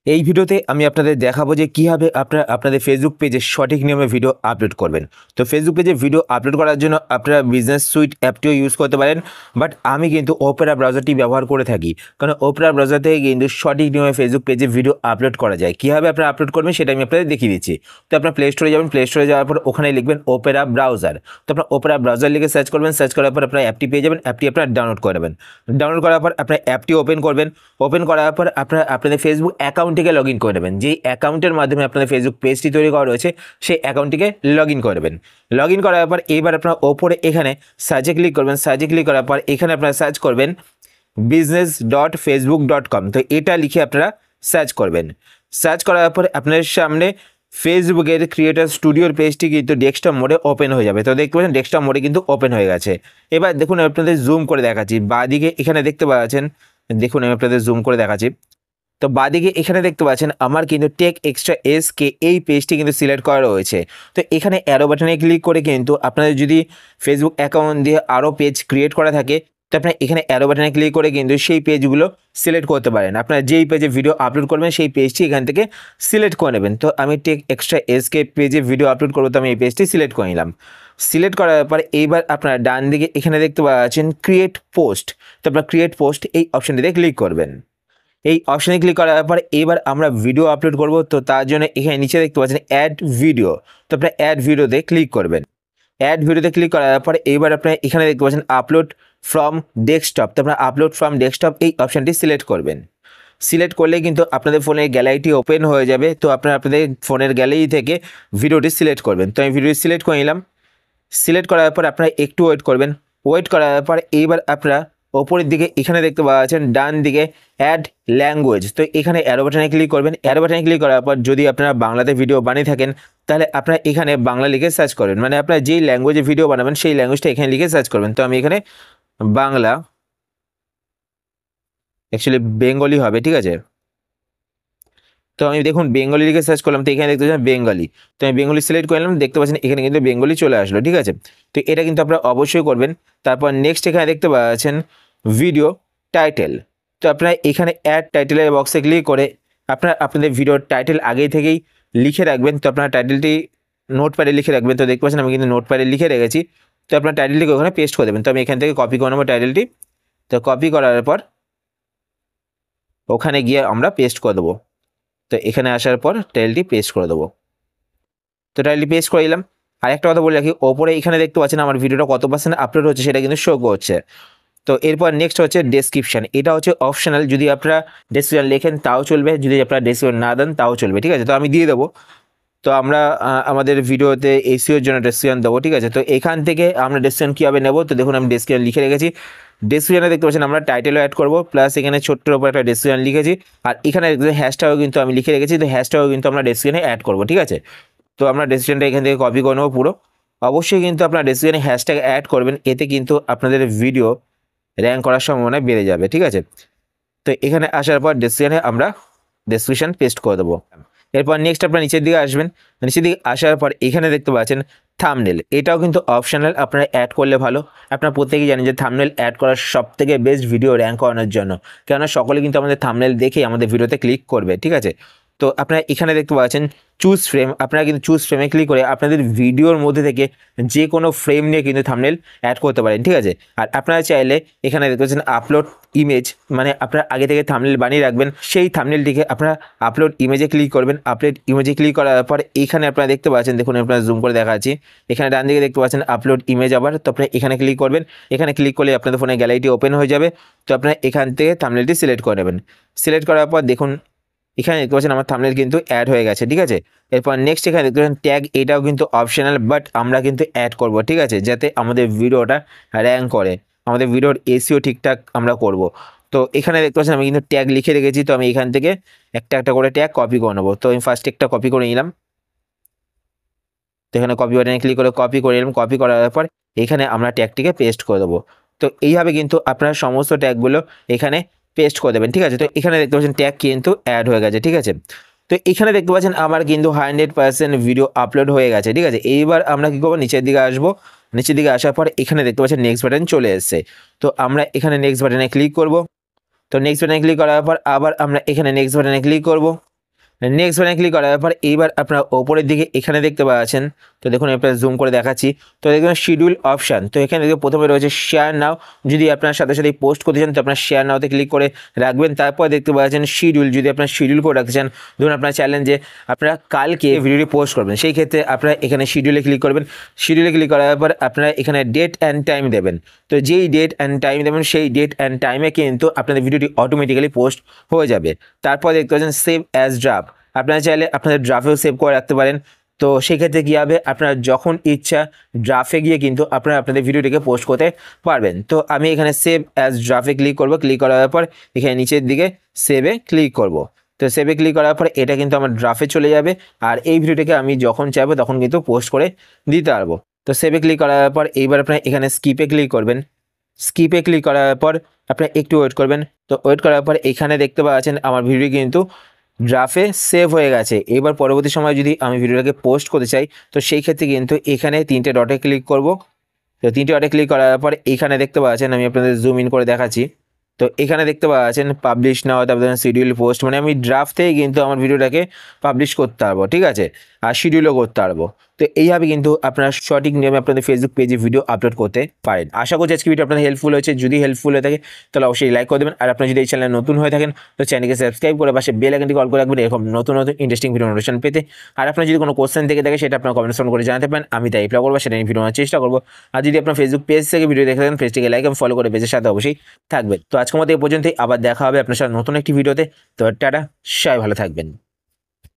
এই ভিডিওতে আমি আপনাদের দেখাবো যে কীভাবে আপনারা আপনাদের ফেসবুক পেজে সঠিক নিয়মে ভিডিও আপলোড করবেন। তো ফেসবুক পেজে ভিডিও আপলোড করার জন্য আপনারা বিজনেস সুইট অ্যাপটিও ইউজ করতে পারেন, বাট আমি কিন্তু ওপেরা ব্রাউজারটি ব্যবহার করে থাকি, কারণ ওপেরা ব্রাউজার থেকে কিন্তু সঠিক নিয়মে ফেসবুক পেজে ভিডিও আপলোড করা যায়। কীভাবে আপনারা আপলোড করবেন সেটা আমি আপনাদের দেখিয়ে দিচ্ছি। তো আপনার প্লে স্টোরে যাবেন, প্লে স্টোরে যাওয়ার পর ওখানে লিখবেন ওপেরা ব্রাউজার। তো আপনার ওপেরা ব্রাউজার লিখে সার্চ করবেন, সার্চ করার পর আপনার অ্যাপটি পেয়ে যাবেন, অ্যাপটি আপনার ডাউনলোড করে নেবেন। ডাউনলোড করার পর আপনার অ্যাপটি ওপেন করবেন, ওপেন করার পর আপনারা আপনাদের ফেসবুক অ্যাকাউন্টটিকে লগ ইন করে নেবেন। যেই অ্যাকাউন্টের মাধ্যমে আপনাদের ফেসবুক পেজটি তৈরি করা রয়েছে সেই অ্যাকাউন্টটিকে লগ ইন করে নেবেন। লগ ইন করার পর এইবার আপনার ওপরে এখানে সার্চে ক্লিক করবেন, সার্চে ক্লিক করার পর এখানে আপনারা সার্চ করবেন business.facebook.com। তো এটা লিখে আপনারা সার্চ করবেন। সার্চ করার পর আপনার সামনে ফেসবুকের ক্রিয়েটর স্টুডিওর পেজটি কিন্তু ডেস্কটপ মোডে ওপেন হয়ে যাবে। তো দেখতে পাচ্ছেন ডেস্কটপ মোডে কিন্তু ওপেন হয়ে গেছে। এবার দেখুন আপনাদের জুম করে দেখাচ্ছি, বাঁদিকে এখানে দেখতে পাচ্ছেন, দেখুন আমি আপনাদের জুম করে দেখাচ্ছি। তো বাঁদিকে এখানে দেখতে পাচ্ছেন আমার কিন্তু টেক এক্সট্রা এসকে এই পেজটি কিন্তু সিলেক্ট করা রয়েছে। তো এখানে অ্যারো বাটনে ক্লিক করে কিন্তু আপনাদের যদি ফেসবুক অ্যাকাউন্ট দিয়ে আরও পেজ ক্রিয়েট করা থাকে, তো আপনার এখানে অ্যারো বাটনে ক্লিক করে কিন্তু সেই পেজগুলো সিলেক্ট করতে পারেন। আপনারা যেই পেজে ভিডিও আপলোড করবেন সেই পেজটি এখান থেকে সিলেক্ট করে নেবেন। তো আমি টেক এক্সট্রা এসকে পেজে ভিডিও আপলোড করবো, তো আমি এই পেজটি সিলেক্ট করে নিলাম। সিলেক্ট করার পরে এইবার আপনারা ডান দিকে এখানে দেখতে পাচ্ছেন ক্রিয়েট পোস্ট। তো আপনারা ক্রিয়েট পোস্ট এই অপশনটিতে ক্লিক করবেন। এই অপশানে ক্লিক করার পরে এবার আমরা ভিডিও আপলোড করব। তো তার জন্য এখানে নিচে দেখতে পাচ্ছেন অ্যাড ভিডিও। তো আপনারা অ্যাড ভিডিওতে ক্লিক করবেন। অ্যাড ভিডিওতে ক্লিক করার পরে এবার আপনারা এখানে দেখতে পাচ্ছেন আপলোড ফ্রম ডেস্কটপ। তো আপনারা আপলোড ফ্রম ডেস্কটপ এই অপশানটি সিলেক্ট করবেন। সিলেক্ট করলে কিন্তু আপনাদের ফোনের গ্যালারিটি ওপেন হয়ে যাবে। তো আপনারা আপনাদের ফোনের গ্যালারি থেকে ভিডিওটি সিলেক্ট করবেন। তো আমি ভিডিওটি সিলেক্ট করে নিলাম। সিলেক্ট করার পর আপনারা একটু ওয়েট করবেন। ওয়েট করার পর এইবার আপনারা ওপরের দিকে এখানে দেখতে পাচ্ছেন ডান দিকে অ্যাড ল্যাঙ্গুয়েজ। তো এখানে অ্যারো বাটনে ক্লিক করবেন। অ্যারো বাটনে ক্লিক করার পর যদি আপনারা বাংলাতে ভিডিও বানিয়ে থাকেন তাহলে আপনারা এখানে বাংলা লিখে সার্চ করবেন, মানে আপনারা যেই ল্যাঙ্গুয়েজে ভিডিও বানাবেন সেই ল্যাঙ্গুয়েজটা এখানে লিখে সার্চ করবেন। তো আমি এখানে বাংলা, অ্যাকচুয়ালি বেঙ্গলি হবে, ঠিক আছে। তো আমি দেখুন বেঙ্গলি লিখে সার্চ করলাম, তো এখানে দেখতে পাচ্ছেন বেঙ্গলি। তো আমি বেঙ্গলি সিলেক্ট করলাম, দেখতে পাচ্ছেন এখানে কিন্তু বেঙ্গলি চলে আসলো, ঠিক আছে। তো এটা কিন্তু আপনারা অবশ্যই করবেন। তারপর নেক্সট এখানে দেখতে পাচ্ছেন ভিডিও টাইটেল। তো আপনারা এখানে অ্যাড টাইটেলের বক্সে ক্লিক করে আপনারা আপনাদের ভিডিওর টাইটেল আগেই থেকেই লিখে রাখবেন। তো আপনারা টাইটেলটি নোটপ্যাডে লিখে রাখবেন। তো দেখতে পাচ্ছেন আমি কিন্তু নোটপ্যাডে লিখে রেখেছি। তো আপনার টাইটেলটিকে ওখানে পেস্ট করে দেবেন। তো আমি এখান থেকে কপি করে নেবো টাইটেলটি। তো কপি করার পর ওখানে গিয়ে আমরা পেস্ট করে দেবো। তো এখানে আসার পর টাইটেলটি পেস্ট করে দেবো। তো টাইটেলটি পেস্ট করে দিলাম। আর একটা কথা বলে রাখি, ওপরে এখানে দেখতে পাচ্ছেন আমার ভিডিওটা কত পার্সেন্ট আপলোড হচ্ছে সেটা কিন্তু শো করছে। তো এরপর নেক্সট হচ্ছে ডেসক্রিপশন। এটা হচ্ছে অপশনাল, যদি আপনারা ডেসক্রিপশন লেখেন তাও চলবে, যদি আপনারা ডেসক্রিপশন না দেন তাও চলবে, ঠিক আছে। তো আমি দিয়ে দেবো। তো আমরা আমাদের ভিডিওতে এসইওর জন্য ডেসক্রিপশন দেবো, ঠিক আছে। তো এখান থেকে আমরা ডেসক্রিপশন কীভাবে নেবো, তো দেখুন আমি ডেসক্রিপশন লিখে রেখেছি। ডেসক্রিপশনে দেখতে পাচ্ছেন আমরা টাইটেলও অ্যাড করবো, প্লাস এখানে ছোট্টর উপর একটা ডেসক্রিপশন লিখেছি। আর এখানে হ্যাশট্যাগও কিন্তু আমি লিখে রেখেছি। তো হ্যাশট্যাগও কিন্তু আমরা ডেসক্রিপশনে অ্যাড করবো, ঠিক আছে। তো আমরা ডেসক্রিপশনটা এখান থেকে কপি করে নেবো পুরো। অবশ্যই কিন্তু আপনার ডেসক্রিপশনে হ্যাশট্যাগ অ্যাড করবেন, এতে কিন্তু আপনাদের ভিডিও র্যাঙ্ক করার সম্ভাবনা বেড়ে যাবে, ঠিক আছে। তো এখানে আসার পর ডেসক্রিপশনে আমরা ডেসক্রিপশন পেস্ট করে দেবো। এরপর নেক্সট আপনার নিচের দিকে আসবেন। নিচের দিকে আসার পর এখানে দেখতে পাচ্ছেন থাম্বনেল। এটাও কিন্তু অপশনাল, আপনারা অ্যাড করলে ভালো। আপনারা প্রত্যেকেই জানেন যে থাম্বনেল অ্যাড করার সবথেকে বেস্ট ভিডিও র্যাঙ্ক করানোর জন্য, কেননা সকলে কিন্তু আমাদের থাম্বনেল দেখেই আমাদের ভিডিওতে ক্লিক করবে, ঠিক আছে। তো আপনারা এখানে দেখতে পাচ্ছেন চুজ ফ্রেম। আপনারা কিন্তু চুজ ফ্রেমে ক্লিক করে আপনাদের ভিডিওর মধ্যে থেকে যে কোনো ফ্রেম নিয়ে কিন্তু থাম্বনেল অ্যাড করতে পারেন, ঠিক আছে। আর আপনারা চাইলে এখানে দেখতে পাচ্ছেন আপলোড ইমেজ, মানে আপনারা আগে থেকে থাম্বনেল বানিয়ে রাখবেন, সেই থাম্বনেলটিকে আপনারা আপলোড ইমেজে ক্লিক করবেন। আপলোড ইমেজে ক্লিক করার পর এখানে আপনারা দেখতে পাচ্ছেন, দেখুন আপনারা জুম করে দেখাচ্ছি, এখানে ডান দিকে দেখতে পাচ্ছেন আপলোড ইমেজ। আবার তো আপনারা এখানে ক্লিক করবেন। এখানে ক্লিক করলে আপনাদের ফোনে গ্যালারিটি ওপেন হয়ে যাবে। তো আপনারা এখান থেকে থাম্বনেলটি সিলেক্ট করে নেবেন। সিলেক্ট করার পর দেখুন এখানে দেখতে পাচ্ছেন আমার থাম্বনেল কিন্তু অ্যাড হয়ে গেছে, ঠিক আছে। এরপর নেক্সট এখানে দেখতে পাচ্ছেন ট্যাগ। এটাও কিন্তু অপশনাল, বাট আমরা কিন্তু অ্যাড করব, ঠিক আছে, যাতে আমাদের ভিডিওটা র্যাঙ্ক করে, আমাদের ভিডিওর এসইও ঠিকঠাক আমরা করব। তো এখানে দেখতে পাচ্ছেন আমি কিন্তু ট্যাগ লিখে রেখেছি। তো আমি এখান থেকে একটা একটা করে ট্যাগ কপি করে নেবো। তো আমি ফার্স্ট একটা কপি করে নিলাম। তো এখানে কপি বাটনে ক্লিক করে কপি করে নিলাম। কপি করার পর এখানে আমরা ট্যাগটিকে পেস্ট করে দেবো। তো এইভাবে কিন্তু আপনারা সমস্ত ট্যাগগুলো এখানে পেস্ট করে দেবেন, ঠিক আছে। তো এখানে দেখতে পাচ্ছেন ট্যাগ কিন্তু অ্যাড হয়ে গেছে, ঠিক আছে। তো এখানে দেখতে পাচ্ছেন আমার কিন্তু 100% ভিডিও আপলোড হয়ে গেছে, ঠিক আছে। এইবার আমরা কী করবো, নিচের দিকে আসবো। নিচের দিকে আসার পর এখানে দেখতে পাচ্ছেন নেক্সট বাটন চলে এসেছে। তো আমরা এখানে নেক্সট বাটনে ক্লিক করব। তো নেক্সট বাটনে ক্লিক করার পর আবার আমরা এখানে নেক্সট বাটনে ক্লিক করব। নেক্সট বাটনে ক্লিক করার পর এইবার আপনারা ওপরের দিকে এখানে দেখতে পাচ্ছেন, তো দেখুন আপনারা জুম করে দেখাচ্ছি, তো দেখবেন শিডিউল অপশান, তো এখানে দেখে প্রথমে রয়েছে শেয়ার নাও, যদি আপনার সাথে সাথে পোস্ট করতে চান তো আপনার শেয়ার নাওতে ক্লিক করে রাখবেন। তারপর দেখতে পাচ্ছেন শিডিউল, যদি আপনার শিডিউল করে রাখতে চান, ধরুন আপনার চ্যালেঞ্জ যে আপনারা কালকে ভিডিওটি পোস্ট করবেন, সেই ক্ষেত্রে আপনারা এখানে শিডিউলে ক্লিক করবেন। শিডিউলে ক্লিক করার পর আপনারা এখানে ডেট অ্যান্ড টাইম দেবেন, তো যেই ডেট অ্যান্ড টাইম দেবেন সেই ডেট অ্যান্ড টাইমে কিন্তু আপনাদের ভিডিওটি অটোমেটিক্যালি পোস্ট হয়ে যাবে। তারপর দেখতে পাচ্ছেন সেভ অ্যাজ ড্রাফট, আপনারা চাইলে আপনাদের ড্রাফেও সেভ করে রাখতে পারেন। তো সেক্ষেত্রে কী হবে, আপনারা যখন ইচ্ছা ড্রাফে গিয়ে কিন্তু আপনারা আপনাদের ভিডিওটিকে পোস্ট করতে পারবেন। তো আমি এখানে সেভ অ্যাজ ড্রাফে ক্লিক করব, ক্লিক করার পর এখানে নিচের দিকে সেভে ক্লিক করব। তো সেভে ক্লিক করার পর এটা কিন্তু আমার ড্রাফে চলে যাবে, আর এই ভিডিওটিকে আমি যখন চাইবো তখন কিন্তু পোস্ট করে দিতে পারবো। তো সেভে ক্লিক করার পর এইবার আপনারা এখানে স্কিপে ক্লিক করবেন। স্কিপে ক্লিক করার পর আপনারা একটু ওয়েট করবেন। তো ওয়েট করার পর এখানে দেখতে পাচ্ছেন আমার ভিডিও কিন্তু ড্রাফে সেভ হয়ে গেছে। এবার পরবর্তী সময় যদি আমি ভিডিওটাকে পোস্ট করতে চাই তো সেই ক্ষেত্রে কিন্তু এখানে 3টে ডটে ক্লিক করব। তো 3টে ডটে ক্লিক করার পর এখানে দেখতে পাচ্ছেন, আমি আপনাদের জুম ইন করে দেখাচ্ছি, তো এখানে দেখতে পাচ্ছেন পাবলিশ নাও, তারপরে শিডিউল পোস্ট, মানে আমি ড্রাফট থেকেই কিন্তু আমার ভিডিওটাকে পাবলিশ করতে পারবো, ঠিক আছে, আর শিডিউলও করতে পারবো। তো এইভাবে কিন্তু আপনারা সঠিক নিয়মে আপনাদের ফেসবুক পেজে ভিডিও আপলোড করতে পারেন। আশা করছি আজকে ভিডিও আপনাদের হেল্পফুল হয়েছে। যদি হেল্পফুল হয়ে থাকে তাহলে অবশ্যই লাইক করে দেবেন, আর আপনি যদি এই চ্যানেলে নতুন হয়ে থাকেন তো চ্যানেলকে সাবস্ক্রাইব করে পাশে বেল আইকনটি কল করে রাখবেন এরকম নতুন নতুন ইন্টারেস্টিং ভিডিও নোটিফিকেশন পেতে। আর আপনার যদি কোনো কোশ্চেন থেকে থাকে সেটা আপনার কমেন্ট করে জানাতে পারেন, আমি তাই রিপ্লাই করবো, সেটা নিয়ে ভিডিও আনার চেষ্টা করবো। আর যদি আপনার ফেসবুক পেজ থেকে ভিডিও দেখে থাকেন পেজটিকে লাইক এবং ফলো করে পেজের সাথে অবশ্যই থাকবেন। তো আজকের মতো এই পর্যন্তই, আবার দেখা হবে আপনার সাথে নতুন একটি ভিডিওতে। তো টাটা, সবাই ভালো থাকবেন।